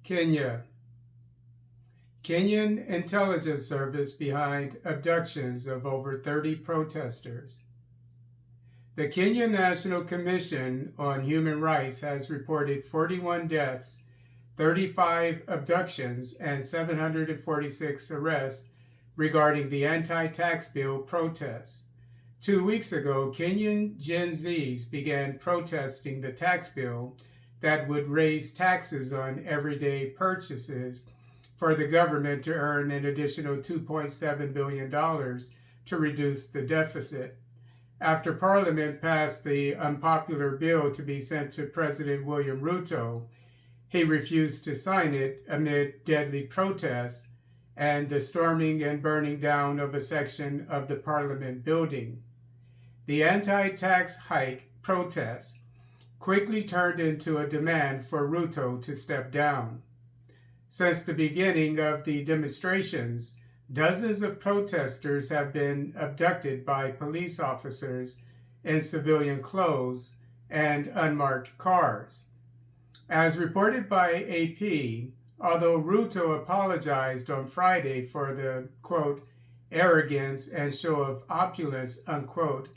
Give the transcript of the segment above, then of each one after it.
Kenya. Kenyan Intelligence Service behind abductions of over 30 protesters. The Kenyan National Commission on Human Rights has reported 41 deaths, 35 abductions, and 746 arrests regarding the anti-tax bill protests. 2 weeks ago, Kenyan Gen Zs began protesting the tax bill that would raise taxes on everyday purchases for the government to earn an additional $2.7 billion to reduce the deficit. After Parliament passed the unpopular bill to be sent to President William Ruto, he refused to sign it amid deadly protests and the storming and burning down of a section of the Parliament building. The anti-tax hike protest quickly turned into a demand for Ruto to step down. Since the beginning of the demonstrations, dozens of protesters have been abducted by police officers in civilian clothes and unmarked cars. As reported by AP, although Ruto apologized on Friday for the, quote, arrogance and show of opulence, unquote,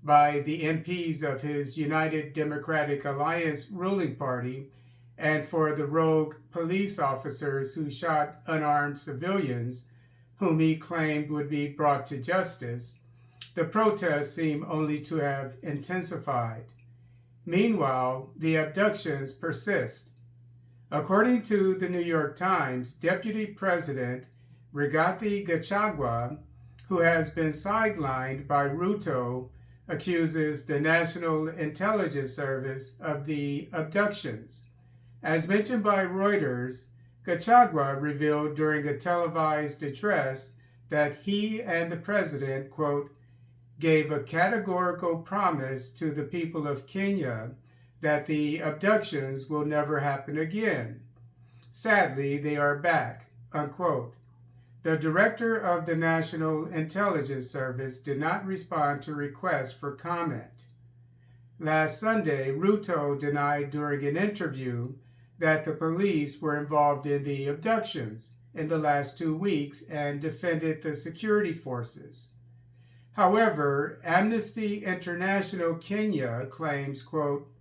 by the MPs of his United Democratic Alliance ruling party and for the rogue police officers who shot unarmed civilians, whom he claimed would be brought to justice, the protests seem only to have intensified. Meanwhile, the abductions persist. According to the New York Times, Deputy President Rigathi Gachagua, who has been sidelined by Ruto, accuses the National Intelligence Service of the abductions. As mentioned by Reuters, Gachagua revealed during a televised address that he and the president, quote, gave a categorical promise to the people of Kenya that the abductions will never happen again. Sadly, they are back, unquote. The director of the National Intelligence Service did not respond to requests for comment. Last Sunday, Ruto denied during an interview that the police were involved in the abductions in the last 2 weeks and defended the security forces. However, Amnesty International Kenya claims, quote,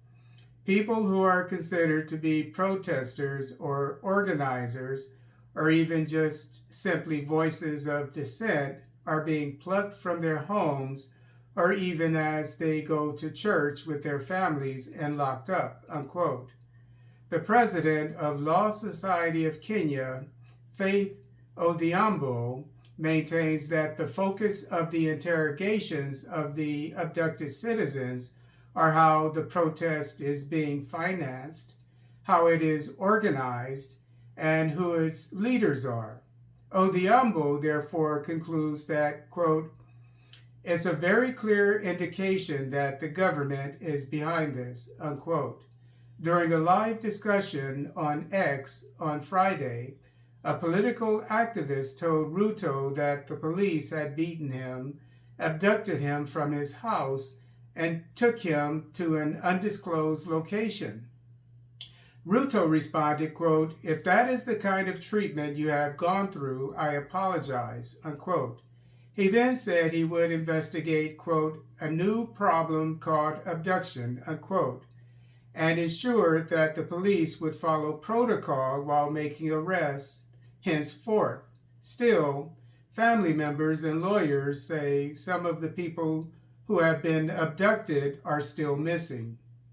people who are considered to be protesters or organizers or even just simply voices of dissent are being plucked from their homes or even as they go to church with their families and locked up, unquote. The president of Law Society of Kenya, Faith Odhiambo, maintains that the focus of the interrogations of the abducted citizens are how the protest is being financed, how it is organized, and who its leaders are. Odhiambo therefore concludes that, quote, it's a very clear indication that the government is behind this, unquote. During a live discussion on X on Friday, a political activist told Ruto that the police had beaten him, abducted him from his house, and took him to an undisclosed location. Ruto responded, quote, if that is the kind of treatment you have gone through, I apologize, unquote. He then said he would investigate, quote, a new problem called abduction, unquote, and ensured that the police would follow protocol while making arrests henceforth. Still, family members and lawyers say some of the people who have been abducted are still missing.